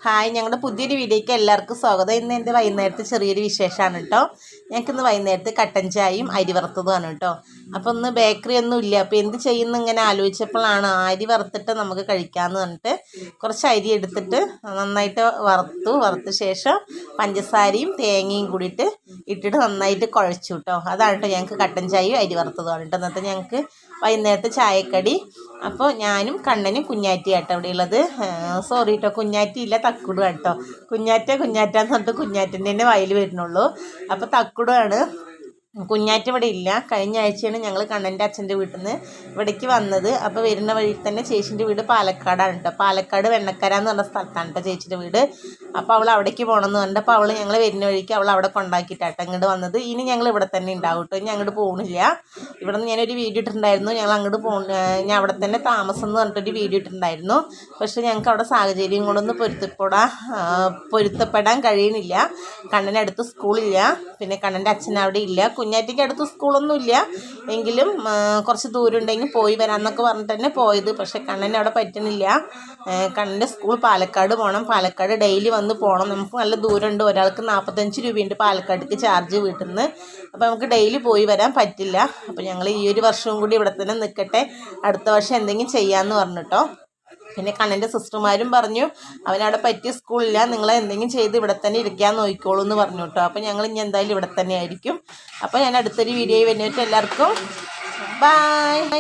Hi, ഞങ്ങളുടെ പുതിയൊരു വീഡിയോയ്ക്ക് എല്ലാവർക്കും സ്വാഗതം. ഇന്ന് എൻ്റെ വൈകുന്നേരത്തെ ചെറിയൊരു വിശേഷമാണ് കേട്ടോ. ഞങ്ങൾക്കിന്ന് വൈകുന്നേരത്ത് കട്ടൻ ചായയും അരി വറുത്തതുമാണ് കേട്ടോ. അപ്പോൾ ഒന്ന് ബേക്കറി ഒന്നും ഇല്ല, അപ്പോൾ എന്ത് ചെയ്യുന്നു ഇങ്ങനെ ആലോചിച്ചപ്പോഴാണ് അരി വറുത്തിട്ട് നമുക്ക് കഴിക്കാമെന്ന് പറഞ്ഞിട്ട് കുറച്ച് അരി എടുത്തിട്ട് നന്നായിട്ട് വറുത്ത ശേഷം പഞ്ചസാരയും തേങ്ങയും കൂടിയിട്ട് ഇട്ടിട്ട് നന്നായിട്ട് കുഴച്ചു കേട്ടോ. അതാണ് കേട്ടോ ഞങ്ങൾക്ക് കട്ടൻ ചായയും അരി വറുത്തതുമാണ് കേട്ടോ എന്നിട്ട് ഞങ്ങൾക്ക് വൈകുന്നേരത്തെ ചായക്കടി. അപ്പോൾ ഞാനും കണ്ണനും കുഞ്ഞാറ്റിയാട്ടോ ഇവിടെ ഉള്ളത്. സോറി കേട്ടോ, കുഞ്ഞാറ്റിയില്ല, തക്കുടു കേട്ടോ. കുഞ്ഞാറ്റെന്ന് പറഞ്ഞിട്ട് കുഞ്ഞാറ്റൻ്റെ തന്നെ വായിൽ വരുന്നുള്ളൂ. അപ്പോൾ തക്കുടാണ്. കുഞ്ഞാറ്റ ഇവിടെ ഇല്ല. കഴിഞ്ഞ ആഴ്ചയാണ് ഞങ്ങൾ കണ്ണൻ്റെ അച്ഛൻ്റെ വീട്ടിൽ നിന്ന് ഇവിടേക്ക് വന്നത്. അപ്പോൾ വരുന്ന വഴിയിൽ തന്നെ ചേച്ചീൻ്റെ വീട് പാലക്കാടാണ് കേട്ടോ. പാലക്കാട് വെണ്ണക്കര എന്ന് പറഞ്ഞ സ്ഥലത്താണ് കേട്ടോ ചേച്ചിയുടെ വീട്. അപ്പോൾ അവൾ അവിടേക്ക് പോകണമെന്ന് പറഞ്ഞപ്പോൾ അവൾ ഞങ്ങൾ വരുന്ന വഴിക്ക് അവൾ അവിടെ കൊണ്ടാക്കിയിട്ടാട്ടോ ഇങ്ങോട്ട് വന്നത്. ഇനി ഞങ്ങൾ ഇവിടെ തന്നെ ഉണ്ടാവും കേട്ടോ, ഇനി അങ്ങോട്ട് പോകുന്നില്ല. ഇവിടെ നിന്ന് ഞാനൊരു വീഡിയോ ഇട്ടിട്ടുണ്ടായിരുന്നു, ഞങ്ങൾ അങ്ങോട്ട് ഞാൻ അവിടെ തന്നെ താമസം എന്ന് പറഞ്ഞിട്ടൊരു വീഡിയോ ഇട്ടിട്ടുണ്ടായിരുന്നു. പക്ഷേ ഞങ്ങൾക്ക് അവിടെ സാഹചര്യം കൊണ്ടൊന്ന് പൊരുത്തപ്പെടാൻ കഴിയുന്നില്ല. കണ്ണനടുത്ത് സ്കൂളില്ല, പിന്നെ കണ്ണൻ്റെ അച്ഛൻ അവിടെ ഇല്ല. കുഞ്ഞാറ്റിക്ക് അടുത്ത് സ്കൂളൊന്നും ഇല്ല, എങ്കിലും കുറച്ച് ദൂരം ഉണ്ടെങ്കിൽ പോയി വരാമെന്നൊക്കെ പറഞ്ഞിട്ട് തന്നെ പോയത്. പക്ഷെ കണ്ണന് അവിടെ പറ്റുന്നില്ല. കണ്ണൻ്റെ സ്കൂൾ പാലക്കാട് പോകണം, പാലക്കാട് ഡെയിലി വന്ന് പോകണം. നമുക്ക് നല്ല ദൂരമുണ്ട്, ഒരാൾക്ക് 45 രൂപയുണ്ട് പാലക്കാടേക്ക് ചാർജ് വീട്ടിൽ നിന്ന്. അപ്പോൾ നമുക്ക് ഡെയിലി പോയി വരാൻ പറ്റില്ല. അപ്പോൾ ഞങ്ങൾ ഈ ഒരു വർഷവും കൂടി ഇവിടെ തന്നെ നിൽക്കട്ടെ, അടുത്ത വർഷം എന്തെങ്കിലും ചെയ്യാമെന്ന് പറഞ്ഞിട്ടോ. പിന്നെ കണ്ണൻ്റെ സിസ്റ്റർമാരും പറഞ്ഞു അവനവിടെ പറ്റിയ സ്കൂളില്ല, നിങ്ങൾ എന്തെങ്കിലും ചെയ്ത് ഇവിടെ തന്നെ ഇരിക്കാൻ നോക്കിക്കോളൂ എന്ന് പറഞ്ഞു കേട്ടോ. അപ്പോൾ ഞങ്ങൾ ഇനി എന്തായാലും ഇവിടെ തന്നെ ആയിരിക്കും. അപ്പോൾ ഞാൻ അടുത്തൊരു വീഡിയോ വരുന്നവർക്ക് എല്ലാവർക്കും ബൈ.